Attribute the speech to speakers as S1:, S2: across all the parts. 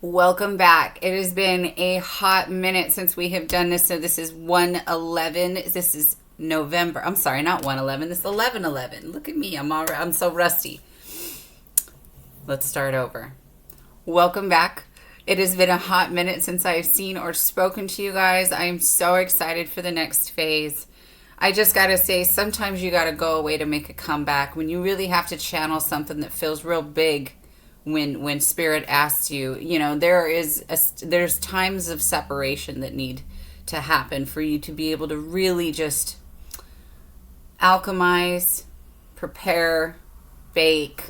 S1: Welcome back. It has been a hot minute since we have done this. So this is 111. This is November. I'm sorry, not 111. This is 1111. Look at me. I'm so rusty. Let's start over. Welcome back. It has been a hot minute since I've seen or spoken to you guys. I am so excited for the next phase. I just got to say, sometimes you got to go away to make a comeback when you really have to channel something that feels real big. When spirit asks you, there's times of separation that need to happen for you to be able to really just alchemize, prepare, bake,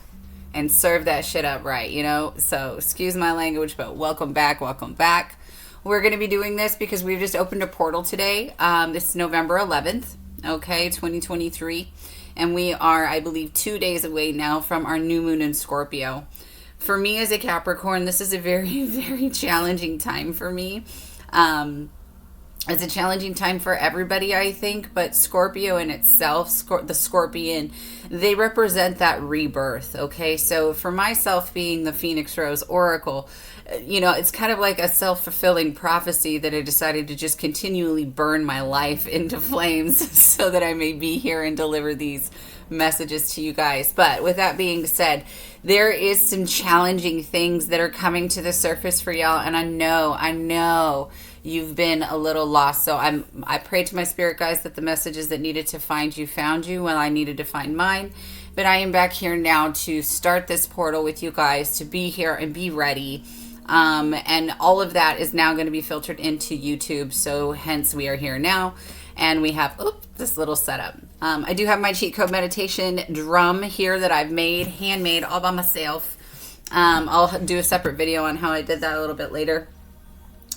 S1: and serve that shit up right, So excuse my language, but welcome back. We're going to be doing this because we've just opened a portal today. This is November 11th, 2023. And we are, I believe, 2 days away now from our new moon in Scorpio. For me as a Capricorn, this is a very, very challenging time for me. It's a challenging time for everybody, I think, but Scorpio in itself, the Scorpion, they represent that rebirth, okay? So for myself being the Phoenix Rose Oracle, it's kind of like a self-fulfilling prophecy that I decided to just continually burn my life into flames so that I may be here and deliver these messages to you guys. But with that being said, there is some challenging things that are coming to the surface for y'all, and I know you've been a little lost. So I prayed to my spirit guys that the messages that needed to find you found you while I needed to find mine. But I am back here now to start this portal with you guys, to be here and be ready. And all of that is now going to be filtered into YouTube. So hence we are here now. And we have this little setup. I do have my cheat code meditation drum here that I've handmade all by myself. I'll do a separate video on how I did that a little bit later.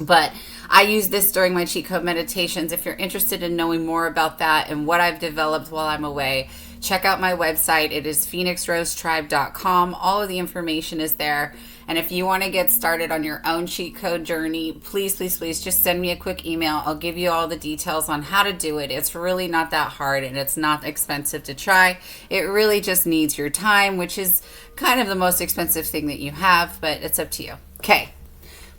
S1: But I use this during my cheat code meditations. If you're interested in knowing more about that and what I've developed while I'm away, check out my website. It is phoenixrosetribe.com. All of the information is there. And if you want to get started on your own cheat code journey, please just send me a quick email. I'll give you all the details on how to do it. It's really not that hard and it's not expensive to try. It really just needs your time, which is kind of the most expensive thing that you have, but it's up to you. Okay,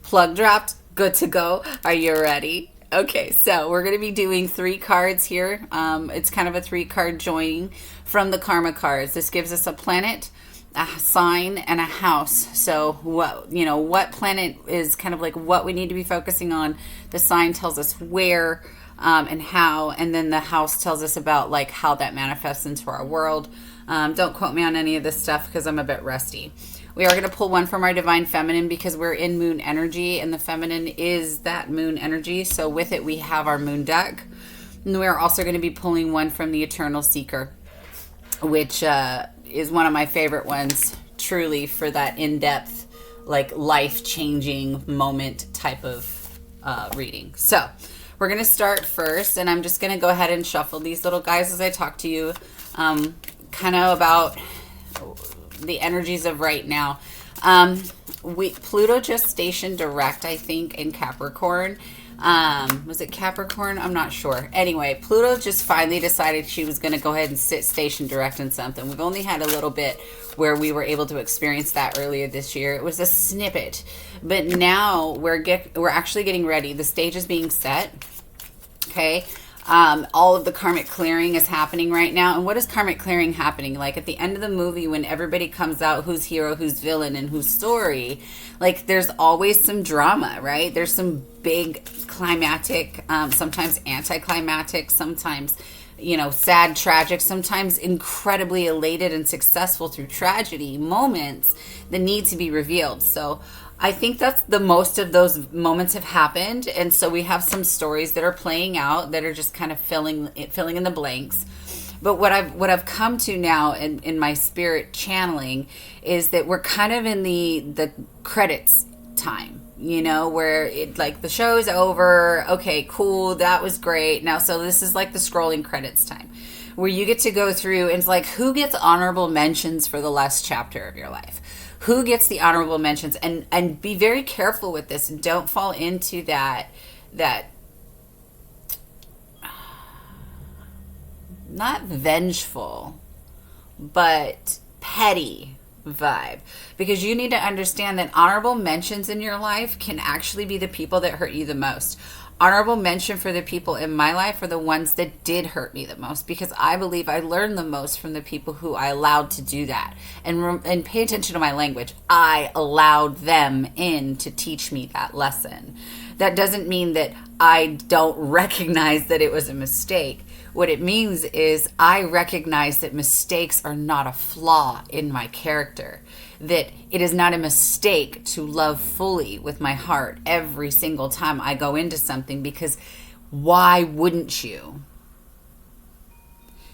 S1: plug dropped, good to go. Are you ready? Okay, so we're going to be doing 3 cards here. It's kind of a 3-card joining from the Karma cards. This gives us a planet, a sign, and a house. So what planet is kind of like what we need to be focusing on. The sign tells us where and how, and then the house tells us about like how that manifests into our world. Don't quote me on any of this stuff because I'm a bit rusty. We are going to pull one from our Divine Feminine because we're in moon energy, and the feminine is that moon energy. So with it, we have our moon deck. And we're also going to be pulling one from the Eternal Seeker, which is one of my favorite ones, truly, for that in-depth, like life-changing moment type of reading. So we're going to start first, and I'm just going to go ahead and shuffle these little guys as I talk to you kind of about the energies of right now. Pluto just stationed direct, I think, in Capricorn. Was it Capricorn? I'm not sure. Anyway, Pluto just finally decided she was going to go ahead and sit station direct in something. We've only had a little bit where we were able to experience that earlier this year. It was a snippet, but now we're actually getting ready. The stage is being set. Okay. All of the karmic clearing is happening right now. And what is karmic clearing happening? Like at the end of the movie, when everybody comes out, who's hero, who's villain, and whose story, like there's always some drama, right? There's some big climactic, sometimes anticlimactic, sometimes, sad, tragic, sometimes incredibly elated and successful through tragedy moments that need to be revealed. So I think that's the most of those moments have happened. And so we have some stories that are playing out that are just kind of filling in the blanks. But what I've come to now in my spirit channeling is that we're kind of in the credits time, where it like the show's over. Okay, cool. That was great. Now, so this is like the scrolling credits time where you get to go through and it's like, who gets honorable mentions for the last chapter of your life? Who gets the honorable mentions? And be very careful with this and don't fall into that not vengeful, but petty vibe, because you need to understand that honorable mentions in your life can actually be the people that hurt you the most. Honorable mention for the people in my life are the ones that did hurt me the most, because I believe I learned the most from the people who I allowed to do that. And pay attention to my language. I allowed them in to teach me that lesson. That doesn't mean that I don't recognize that it was a mistake. What it means is I recognize that mistakes are not a flaw in my character, that it is not a mistake to love fully with my heart every single time I go into something, because why wouldn't you?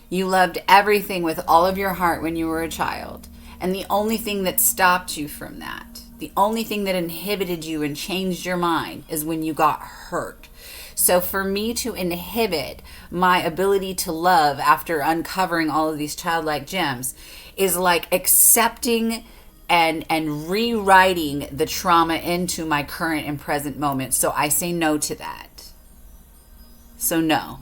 S1: You loved everything with all of your heart when you were a child, and the only thing that stopped you from that, the only thing that inhibited you and changed your mind, is when you got hurt. So for me to inhibit my ability to love after uncovering all of these childlike gems is like accepting and rewriting the trauma into my current and present moment. So I say no to that. So no.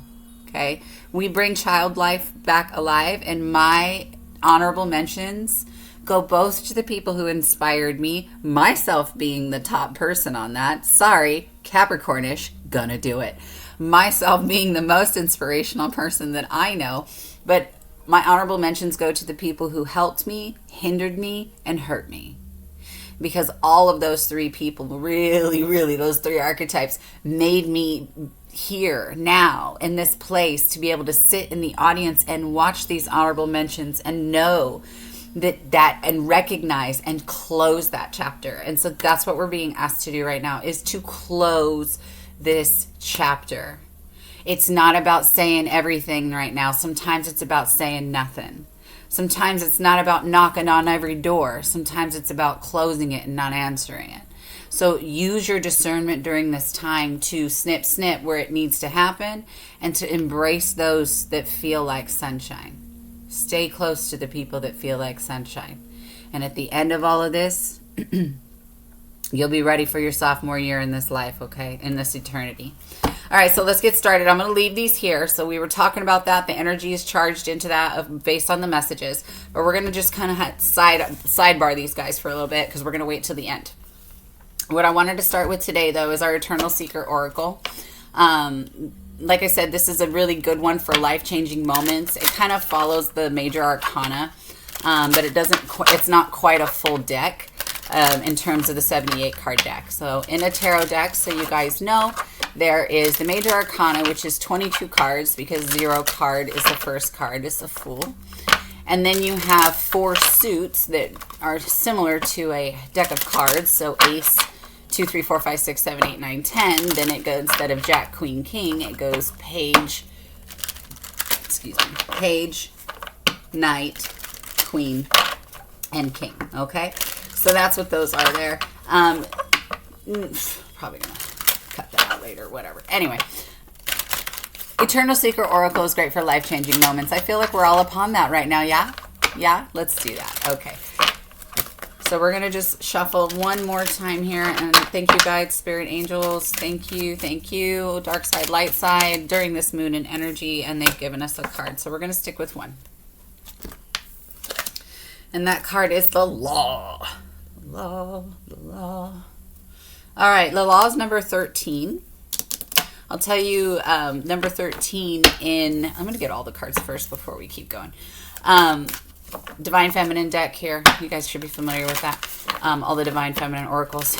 S1: Okay? We bring child life back alive, and my honorable mentions go both to the people who inspired me, myself being the top person on that. Sorry, Capricornish, gonna do it. Myself being the most inspirational person that I know, but my honorable mentions go to the people who helped me, hindered me, and hurt me. Because all of those three people, really, those three archetypes made me here, now, in this place, to be able to sit in the audience and watch these honorable mentions and know that and recognize and close that chapter. And so that's what we're being asked to do right now, is to close this chapter. It's not about saying everything right now. Sometimes it's about saying nothing. Sometimes it's not about knocking on every door. Sometimes it's about closing it and not answering it. So use your discernment during this time to snip where it needs to happen, and to embrace those that feel like sunshine. Stay close to the people that feel like sunshine. And at the end of all of this, you'll be ready for your sophomore year in this life, okay? In this eternity. All right, so let's get started. I'm going to leave these here. So we were talking about that. The energy is charged into that based on the messages. But we're going to just kind of sidebar these guys for a little bit, because we're going to wait till the end. What I wanted to start with today, though, is our Eternal Seeker Oracle. Like I said, this is a really good one for life-changing moments. It kind of follows the major arcana, but it's not quite a full deck in terms of the 78 card deck. So in a tarot deck, so you guys know, there is the major arcana, which is 22 cards, because 0 card is the first card, it's a Fool. And then you have 4 suits that are similar to a deck of cards. So Ace, 2, 3, 4, 5, 6, 7, 8, 9, 10. Then it goes, instead of Jack, Queen, King, it goes Page, Knight, Queen, and King. Okay? So that's what those are there. Probably going to cut that out later, whatever. Anyway, Eternal Seeker Oracle is great for life-changing moments. I feel like we're all upon that right now, yeah? Yeah? Let's do that. Okay. So we're going to just shuffle one more time here. And thank you, guides, spirit angels. Thank you. Dark side, light side, during this moon and energy. And they've given us a card. So we're going to stick with one. And that card is the Law. The Law. All right. The Law is number 13. I'll tell you number 13 in... I'm going to get all the cards first before we keep going. Divine Feminine deck here. You guys should be familiar with that. All the Divine Feminine oracles.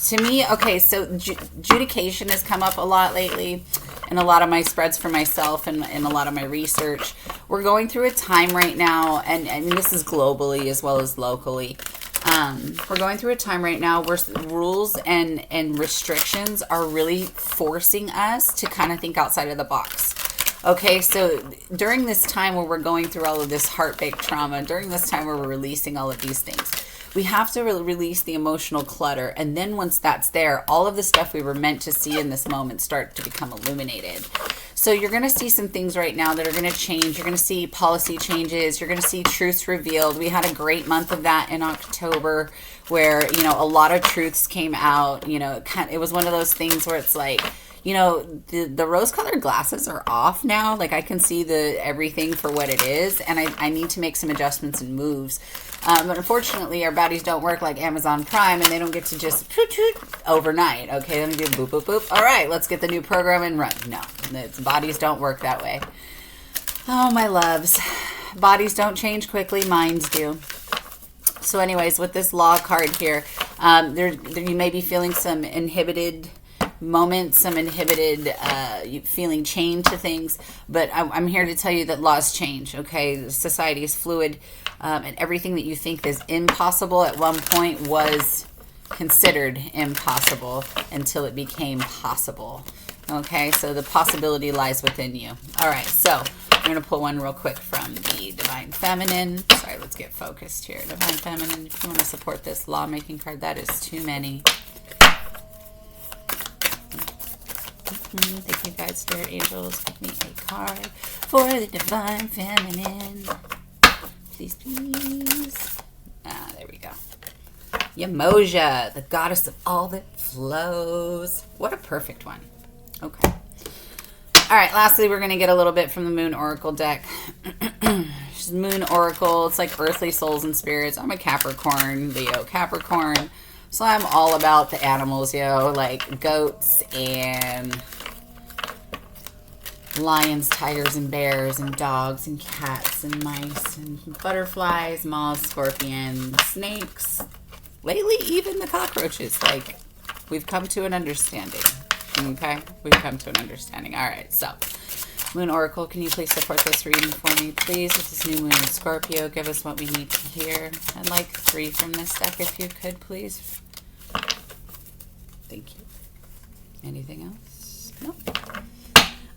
S1: To me, okay, so judication has come up a lot lately in a lot of my spreads for myself and a lot of my research. We're going through a time right now, and this is globally as well as locally. We're going through a time right now where rules and restrictions are really forcing us to kind of think outside of the box. Okay, so during this time where we're going through all of this heartbreak trauma, during this time where we're releasing all of these things, we have to release the emotional clutter. And then once that's there, all of the stuff we were meant to see in this moment start to become illuminated. So you're going to see some things right now that are going to change. You're going to see policy changes. You're going to see truths revealed. We had a great month of that in October where, a lot of truths came out. It was one of those things where it's like, the rose-colored glasses are off now. Like, I can see the everything for what it is, and I need to make some adjustments and moves. But unfortunately, our bodies don't work like Amazon Prime, and they don't get to just overnight. Okay, let me do boop, boop, boop. All right, let's get the new program and run. No, the bodies don't work that way. Oh, my loves. Bodies don't change quickly. Minds do. So anyways, with this law card here, you may be feeling some inhibited moments, some inhibited feeling chained to things, but I'm here to tell you that laws change. Okay, society is fluid, and everything that you think is impossible at one point was considered impossible until it became possible. Okay, so the possibility lies within you. All right, so I'm going to pull one real quick from the Divine Feminine. Sorry, let's get focused here. Divine Feminine, if you want to support this lawmaking card, that is too many. Thank you, guys, spirit angels. Give me a card for the Divine Feminine. Please, please. There we go. Yamoja, the goddess of all that flows. What a perfect one. Okay. All right, lastly, we're going to get a little bit from the Moon Oracle deck. Moon Oracle, it's like earthly souls and spirits. I'm a Capricorn, Leo Capricorn. So I'm all about the animals, like goats and lions, tigers, and bears, and dogs, and cats, and mice, and butterflies, moths, scorpions, snakes. Lately, even the cockroaches. Like, we've come to an understanding. Okay? We've come to an understanding. All right, so Moon Oracle, can you please support this reading for me, please? This is new moon in Scorpio. Give us what we need to hear. I'd like 3 from this deck, if you could, please. Thank you. Anything else? No.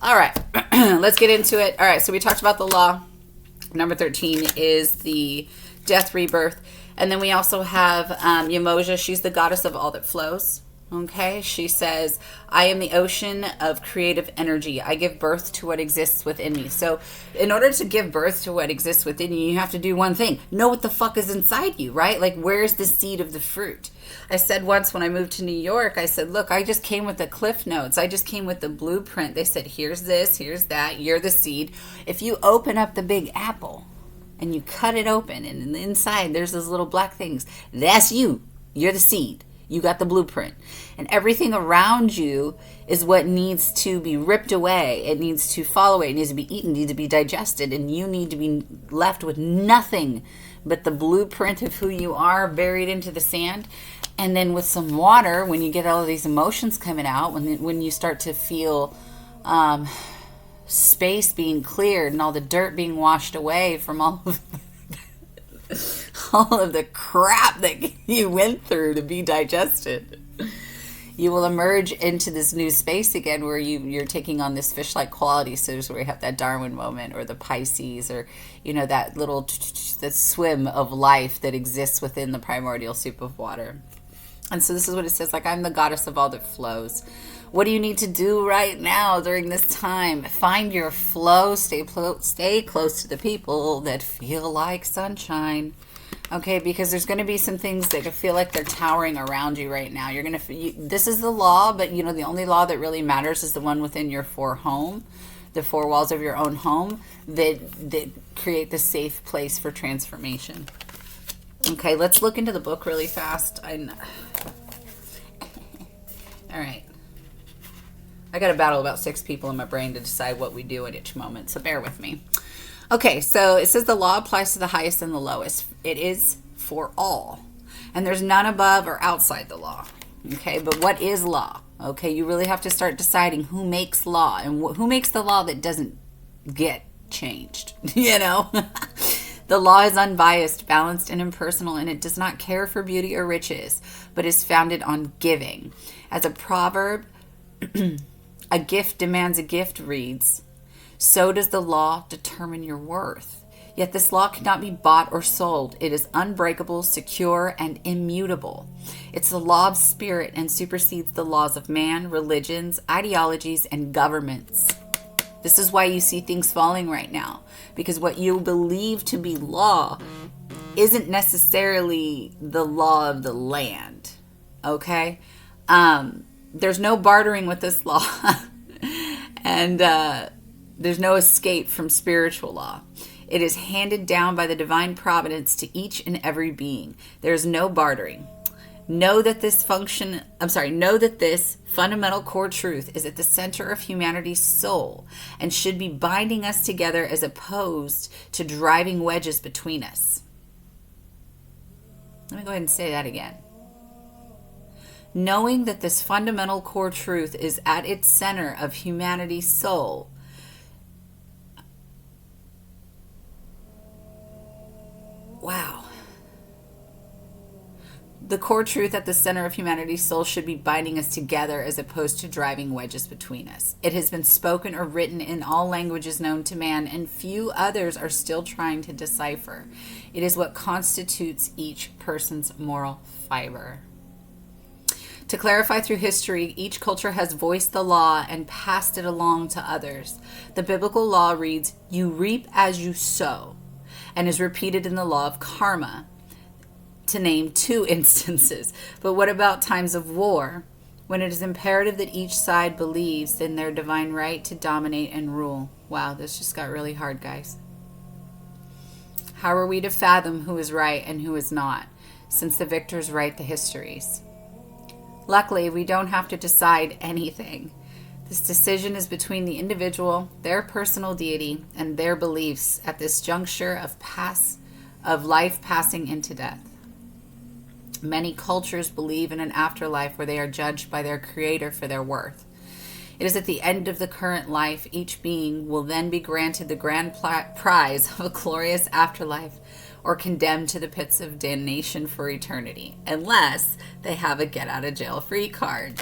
S1: All right. Let's get into it. All right, so we talked about the law. Number 13 is the death rebirth. And then we also have Yamoja. She's the goddess of all that flows. Okay, she says, I am the ocean of creative energy. I give birth to what exists within me. So in order to give birth to what exists within you, you have to do one thing. Know what the fuck is inside you, right? Like, where's the seed of the fruit? I said once when I moved to New York, I said, look, I just came with the cliff notes. I just came with the blueprint. They said, here's this, here's that. You're the seed. If you open up the big apple and you cut it open, and inside there's those little black things, that's you. You're the seed. You got the blueprint. And everything around you is what needs to be ripped away. It needs to fall away. It needs to be eaten. It needs to be digested. And you need to be left with nothing but the blueprint of who you are buried into the sand. And then with some water, when you get all of these emotions coming out, when you start to feel space being cleared and all the dirt being washed away from all of the crap that you went through to be digested, you will emerge into this new space again where you're taking on this fish-like quality. So there's where you have that Darwin moment, or the Pisces, or that little that swim of life that exists within the primordial soup of water. And so this is what it says, like, I'm the goddess of all that flows. What do you need to do right now during this time? Find your flow. Stay close to the people that feel like sunshine. Okay, because there's going to be some things that feel like they're towering around you right now. This is the law, but the only law that really matters is the one within your the 4 walls of your own home that create the safe place for transformation. Okay, let's look into the book really fast. All right. I got to battle about 6 people in my brain to decide what we do at each moment, so bear with me. Okay, so it says the law applies to the highest and the lowest. It is for all. And there's none above or outside the law. Okay, but what is law? Okay, you really have to start deciding who makes law and who makes the law that doesn't get changed. The law is unbiased, balanced, and impersonal, and it does not care for beauty or riches, but is founded on giving. As a proverb, a gift demands a gift reads, so does the law determine your worth. Yet this law cannot be bought or sold. It is unbreakable, secure, and immutable. It's the law of spirit and supersedes the laws of man, religions, ideologies, and governments. This is why you see things falling right now, because what you believe to be law isn't necessarily the law of the land. Okay? There's no bartering with this law. And there's no escape from spiritual law. It is handed down by the divine providence to each and every being. There's no bartering. Know that this fundamental core truth is at the center of humanity's soul and should be binding us together as opposed to driving wedges between us. Let me go ahead and say that again. Knowing that this fundamental core truth is at its center of humanity's soul wow. The core truth at the center of humanity's soul should be binding us together as opposed to driving wedges between us. It has been spoken or written in all languages known to man, and few others are still trying to decipher. It is what constitutes each person's moral fiber. To clarify through history, each culture has voiced the law and passed it along to others. The biblical law reads, "You reap as you sow," and is repeated in the law of karma, to name 2 instances. But what about times of war, when it is imperative that each side believes in their divine right to dominate and rule? Wow, this just got really hard, guys. How are we to fathom who is right and who is not, since the victors write the histories? Luckily, we don't have to decide anything. This decision is between the individual, their personal deity, and their beliefs at this juncture of life passing into death. Many cultures believe in an afterlife where they are judged by their creator for their worth. It is at the end of the current life, each being will then be granted the grand prize of a glorious afterlife or condemned to the pits of damnation for eternity, unless they have a get-out-of-jail-free card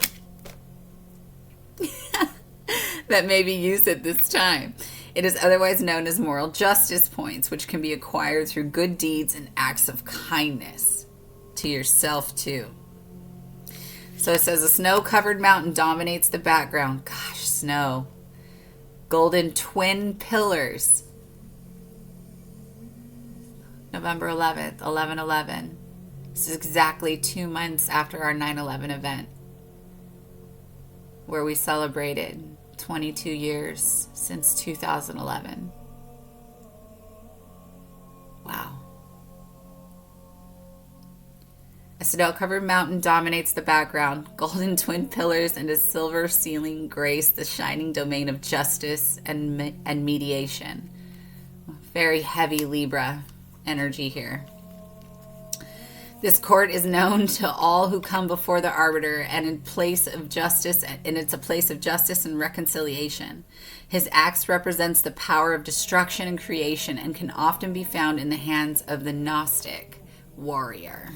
S1: that may be used at this time. It is otherwise known as moral justice points, which can be acquired through good deeds and acts of kindness to yourself too. So it says a snow-covered mountain dominates the background. Gosh, snow. Golden twin pillars. November 11th, 11/11. This is exactly 2 months after our 9/11 event, where we celebrated 22 years since 2011. Wow. A snow-covered mountain dominates the background. Golden twin pillars and a silver ceiling grace the shining domain of justice and mediation. Very heavy Libra energy here. This court is known to all who come before the arbiter, and it's a place of justice and reconciliation. His axe represents the power of destruction and creation and can often be found in the hands of the Gnostic warrior.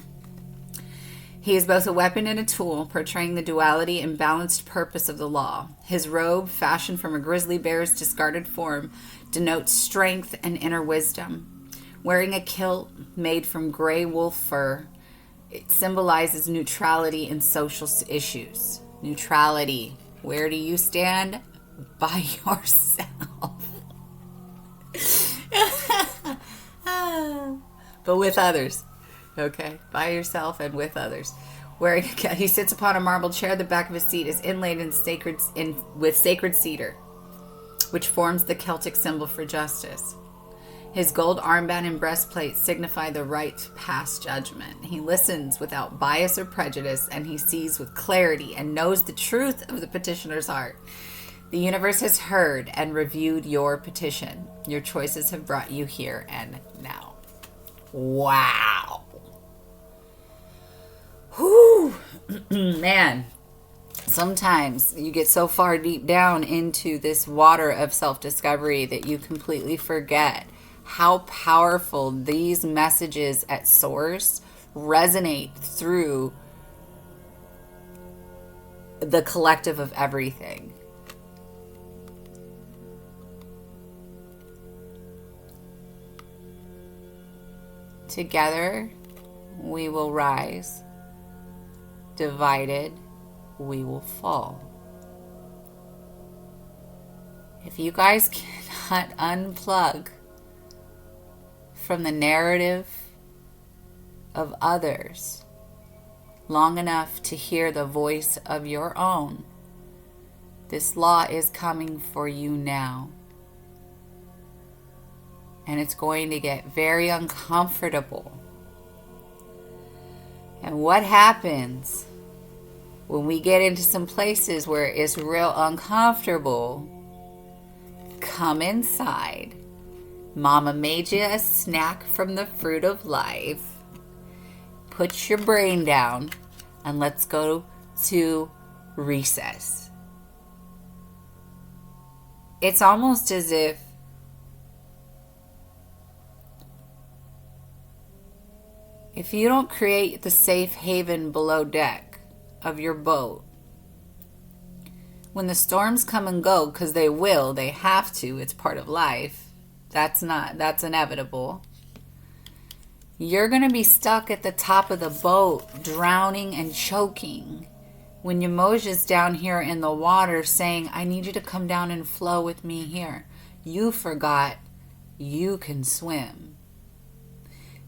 S1: He is both a weapon and a tool, portraying the duality and balanced purpose of the law. His robe, fashioned from a grizzly bear's discarded form, denotes strength and inner wisdom. Wearing a kilt made from gray wolf fur, it symbolizes neutrality in social issues. Neutrality. Where do you stand? By yourself. But with others. Okay? By yourself and with others. He sits upon a marble chair. The back of his seat is inlaid with sacred cedar, which forms the Celtic symbol for justice. His gold armband and breastplate signify the right to pass judgment. He listens without bias or prejudice, and he sees with clarity and knows the truth of the petitioner's heart. The universe has heard and reviewed your petition. Your choices have brought you here and now. Wow. Whew. Man. Sometimes you get so far deep down into this water of self-discovery that you completely forget how powerful these messages at source resonate through the collective of everything. Together, we will rise. Divided, we will fall. If you guys cannot unplug from the narrative of others, long enough to hear the voice of your own, this law is coming for you now. And it's going to get very uncomfortable. And what happens when we get into some places where it's real uncomfortable? Come inside. Mama made you a snack from the fruit of life. Put your brain down and let's go to recess. It's almost as if you don't create the safe haven below deck of your boat, when the storms come and go, because they will, they have to, it's part of life, that's inevitable. You're going to be stuck at the top of the boat, drowning and choking, when Yamoja's down here in the water saying, I need you to come down and flow with me here. You forgot you can swim.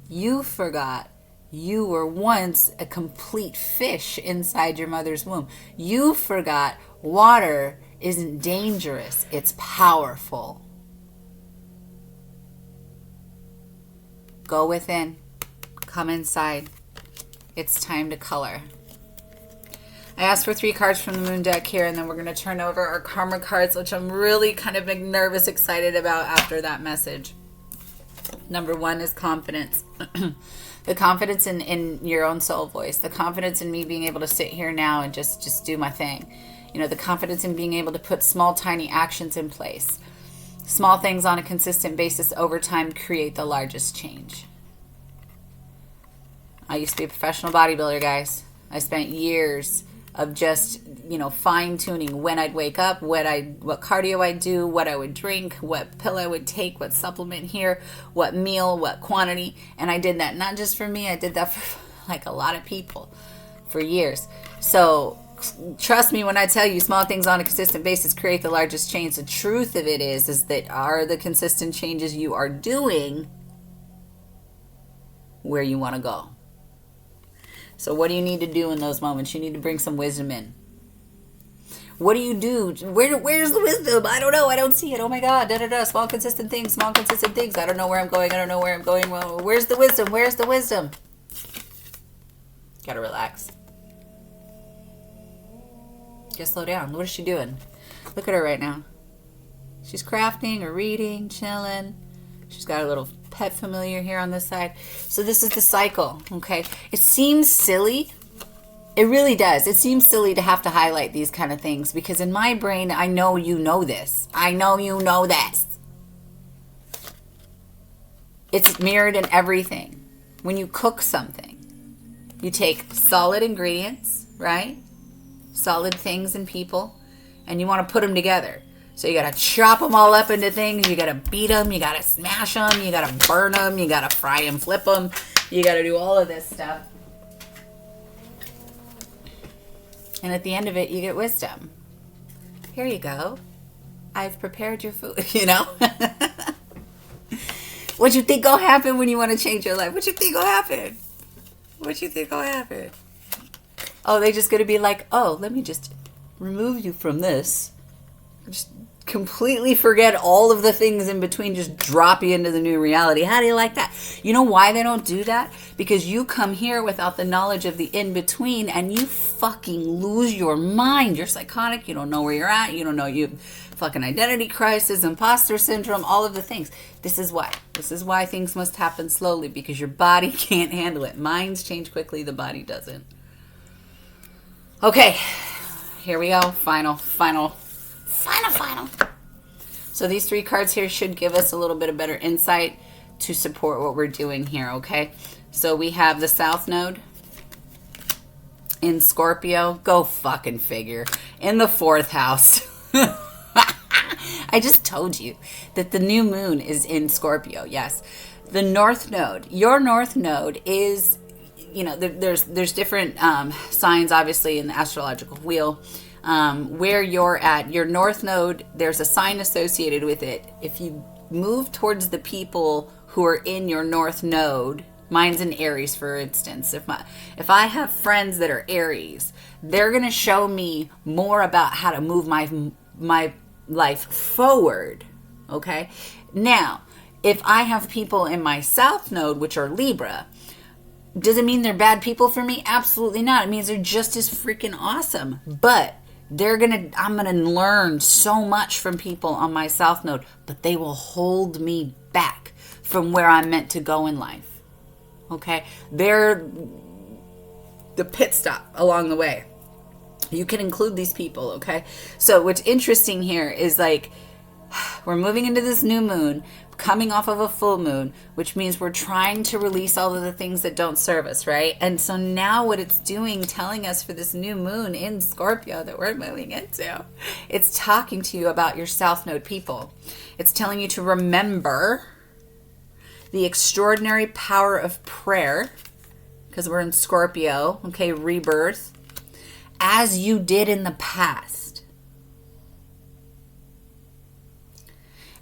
S1: You forgot you were once a complete fish inside your mother's womb. You forgot water isn't dangerous, it's powerful. Go within. Come inside. It's time to color. I asked for 3 cards from the moon deck here, and then we're going to turn over our karma cards, which I'm really kind of nervous, excited about after that message. Number 1 is confidence. The confidence in your own soul voice. The confidence in me being able to sit here now and just do my thing. You know, the confidence in being able to put small, tiny actions in place. Small things on a consistent basis over time create the largest change. I used to be a professional bodybuilder, guys. I spent years of just, fine-tuning when I'd wake up, what cardio I'd do, what I would drink, what pill I would take, what supplement here, what meal, what quantity. And I did that not just for me, I did that for like a lot of people for years. So trust me when I tell you small things on a consistent basis create the largest change. The truth of it is that are the consistent changes you are doing where you want to go. So what do you need to do in those moments? You need to bring some wisdom in. What do you do? Where's the wisdom? I don't know. I don't see it. Oh my God. Small consistent things. I don't know where I'm going. Well, where's the wisdom? Gotta relax. Just slow down. What is she doing? Look at her right now. She's crafting or reading, chilling. She's got a little pet familiar here on this side. So this is the cycle, okay? It seems silly. It really does. It seems silly to have to highlight these kind of things because in my brain, I know you know this. I know you know this. It's mirrored in everything. When you cook something, you take solid ingredients, right? Solid things and people, and you want to put them together. So you got to chop them all up into things. You got to beat them. You got to smash them. You got to burn them. You got to fry and flip them. You got to do all of this stuff. And at the end of it, you get wisdom. Here you go. I've prepared your food, What you think will happen when you want to change your life? What you think will happen? Oh, they're just going to be like, oh, let me just remove you from this. Just completely forget all of the things in between, just drop you into the new reality. How do you like that? You know why they don't do that? Because you come here without the knowledge of the in-between and you fucking lose your mind. You're psychotic. You don't know where you're at. You don't know you fucking identity crisis, imposter syndrome, all of the things. This is why things must happen slowly, because your body can't handle it. Minds change quickly. The body doesn't. Okay, here we go. Final. So these 3 cards here should give us a little bit of better insight to support what we're doing here, okay? So we have the South Node in Scorpio. Go fucking figure. In the 4th house. I just told you that the new moon is in Scorpio, yes. The North Node. Your North Node is, there's different signs, obviously, in the astrological wheel. Where you're at, your North Node, there's a sign associated with it. If you move towards the people who are in your North Node, Mine's an Aries, for instance. If I have friends that are Aries, they're gonna show me more about how to move my life forward. Okay. Now, if I have people in my South Node, which are Libra, does it mean they're bad people for me? Absolutely not. It means they're just as freaking awesome. But I'm gonna learn so much from people on my South Node, but they will hold me back from where I'm meant to go in life. Okay? They're the pit stop along the way. You can include these people, okay? So what's interesting here is like, we're moving into this new moon, coming off of a full moon, which means we're trying to release all of the things that don't serve us, right? And so now what it's doing, telling us for this new moon in Scorpio that we're moving into, it's talking to you about your South Node people. It's telling you to remember the extraordinary power of prayer, because we're in Scorpio, okay, rebirth, as you did in the past.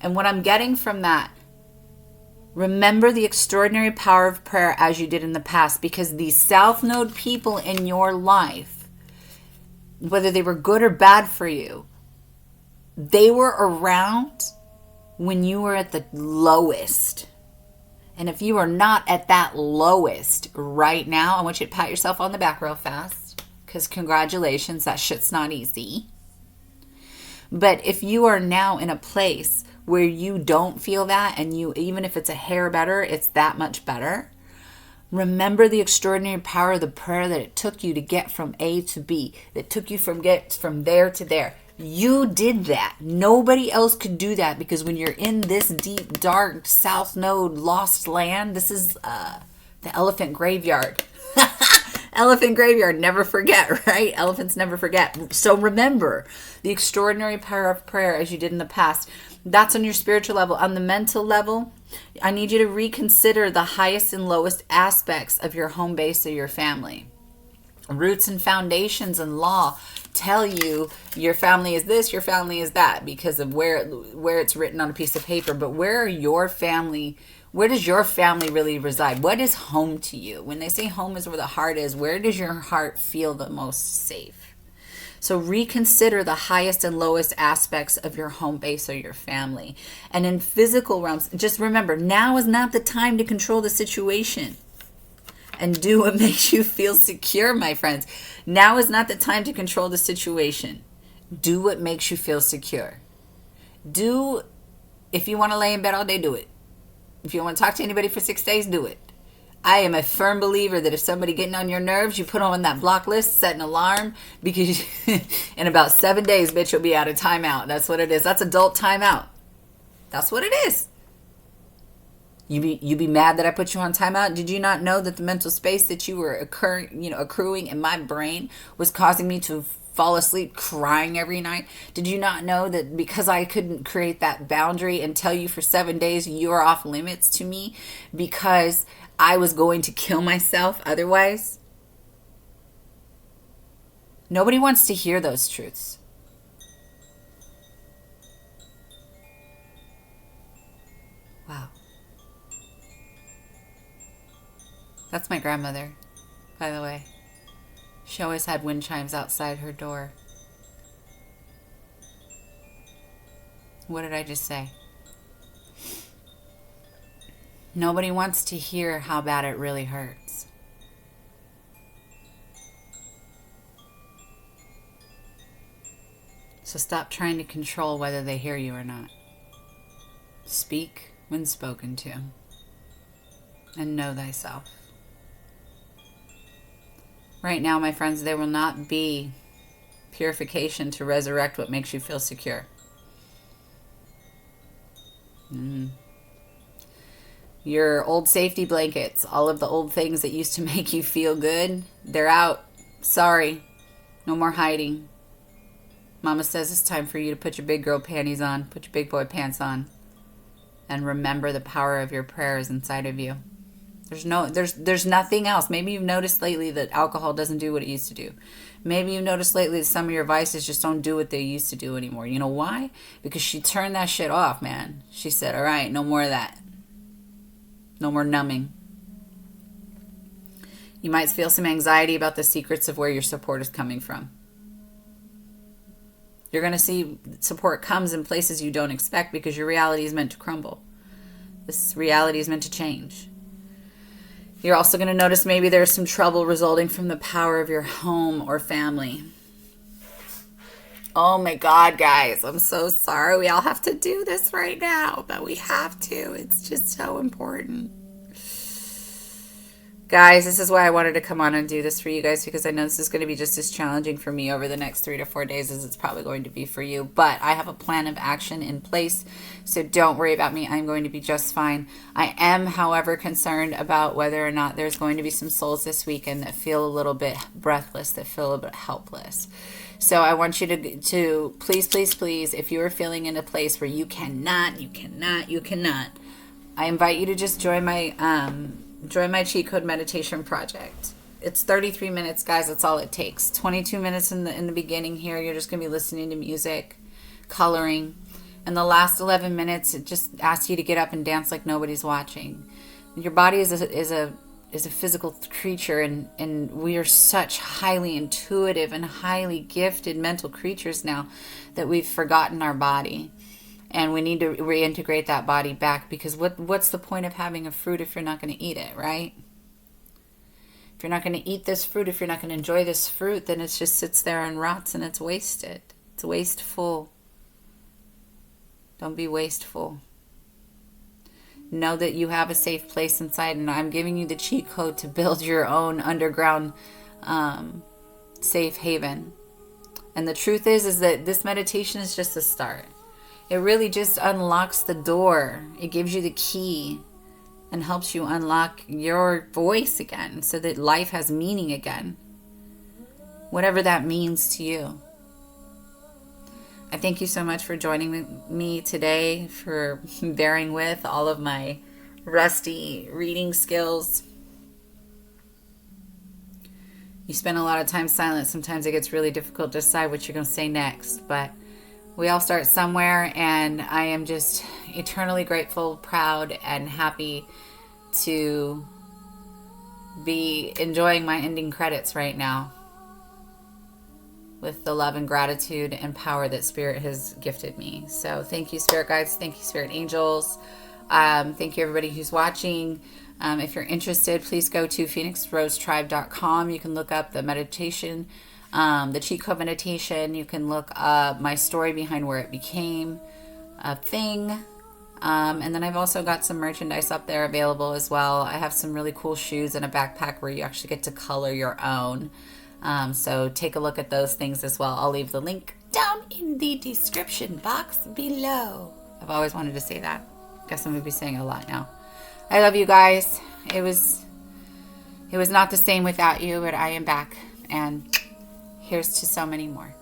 S1: And what I'm getting from that, remember the extraordinary power of prayer as you did in the past, because these South Node people in your life, whether they were good or bad for you, they were around when you were at the lowest. And if you are not at that lowest right now, I want you to pat yourself on the back real fast, because congratulations, that shit's not easy. But if you are now in a place where you don't feel that, and you, even if it's a hair better, it's that much better, remember the extraordinary power of the prayer that it took you to get from A to B, that took you from there to there. You did that. Nobody else could do that, because when you're in this deep, dark South Node lost land, this is the elephant graveyard. Elephant graveyard, never forget, right? Elephants never forget. So remember the extraordinary power of prayer as you did in the past. That's on your spiritual level. On the mental level, I need you to reconsider the highest and lowest aspects of your home base or your family. Roots and foundations and law tell you your family is this, your family is that, because of where it's written on a piece of paper. But where does your family really reside? What is home to you? When they say home is where the heart is, where does your heart feel the most safe? So reconsider the highest and lowest aspects of your home base or your family. And in physical realms, just remember, now is not the time to control the situation and do what makes you feel secure, my friends. Now is not the time to control the situation. Do what makes you feel secure. If you want to lay in bed all day, do it. If you want to talk to anybody for 6 days, do it. I am a firm believer that if somebody getting on your nerves, you put them on that block list, set an alarm, because in about 7 days, bitch, you'll be out of timeout. That's what it is. That's adult timeout. That's what it is. You be mad that I put you on timeout? Did you not know that the mental space that you were accruing in my brain was causing me to fall asleep crying every night? Did you not know that because I couldn't create that boundary and tell you for 7 days you're off limits to me because I was going to kill myself otherwise? Nobody wants to hear those truths. Wow. That's my grandmother, by the way. She always had wind chimes outside her door. What did I just say? Nobody wants to hear how bad it really hurts. So stop trying to control whether they hear you or not. Speak when spoken to, and know thyself. Right now, my friends, there will not be purification to resurrect what makes you feel secure. Your old safety blankets, all of the old things that used to make you feel good, they're out. Sorry. No more hiding. Mama says it's time for you to put your big girl panties on, put your big boy pants on, and remember the power of your prayers inside of you. There's nothing else. Maybe you've noticed lately that alcohol doesn't do what it used to do. Maybe you've noticed lately that some of your vices just don't do what they used to do anymore. You know why? Because she turned that shit off, man. She said, all right, no more of that. No more numbing. You might feel some anxiety about the secrets of where your support is coming from. You're going to see support comes in places you don't expect because your reality is meant to crumble. This reality is meant to change. You're also going to notice maybe there's some trouble resulting from the power of your home or family. Oh my God, guys, I'm so sorry. We all have to do this right now, but we have to. It's just so important. Guys, this is why I wanted to come on and do this for you guys, because I know this is going to be just as challenging for me over the next 3 to 4 days as it's probably going to be for you. But I have a plan of action in place, so don't worry about me. I'm going to be just fine. I am, however, concerned about whether or not there's going to be some souls this weekend that feel a little bit breathless, that feel a little bit helpless. So I want you to please, please, please, if you are feeling in a place where you cannot, I invite you to just join my cheat code meditation project. It's 33 minutes, guys. That's all it takes. 22 minutes in the beginning here. You're just going to be listening to music, coloring. And the last 11 minutes, it just asks you to get up and dance like nobody's watching. Your body is a physical creature, and we are such highly intuitive and highly gifted mental creatures now that we've forgotten our body. And we need to reintegrate that body back, because what's the point of having a fruit if you're not going to eat it, right? If you're not going to eat this fruit, if you're not going to enjoy this fruit, then it just sits there and rots and it's wasted. It's wasteful. Don't be wasteful. Know that you have a safe place inside, and I'm giving you the cheat code to build your own underground safe haven. And the truth is that this meditation is just a start. It really just unlocks the door. It gives you the key and helps you unlock your voice again so that life has meaning again. Whatever that means to you. I thank you so much for joining me today, for bearing with all of my rusty reading skills. You spend a lot of time silent. Sometimes it gets really difficult to decide what you're going to say next, but we all start somewhere, and I am just eternally grateful, proud, and happy to be enjoying my ending credits right now with the love and gratitude and power that Spirit has gifted me. So thank you, Spirit Guides. Thank you, Spirit Angels. Thank you, everybody who's watching. If you're interested, please go to phoenixrosetribe.com. You can look up the meditation, the cheat code meditation. You can look up my story behind where it became a thing. And then I've also got some merchandise up there available as well. I have some really cool shoes and a backpack where you actually get to color your own. So take a look at those things as well. I'll leave the link down in the description box below. I've always wanted to say that. Guess I'm going to be saying it a lot now. I love you guys. It was not the same without you, but I am back. And here's to so many more.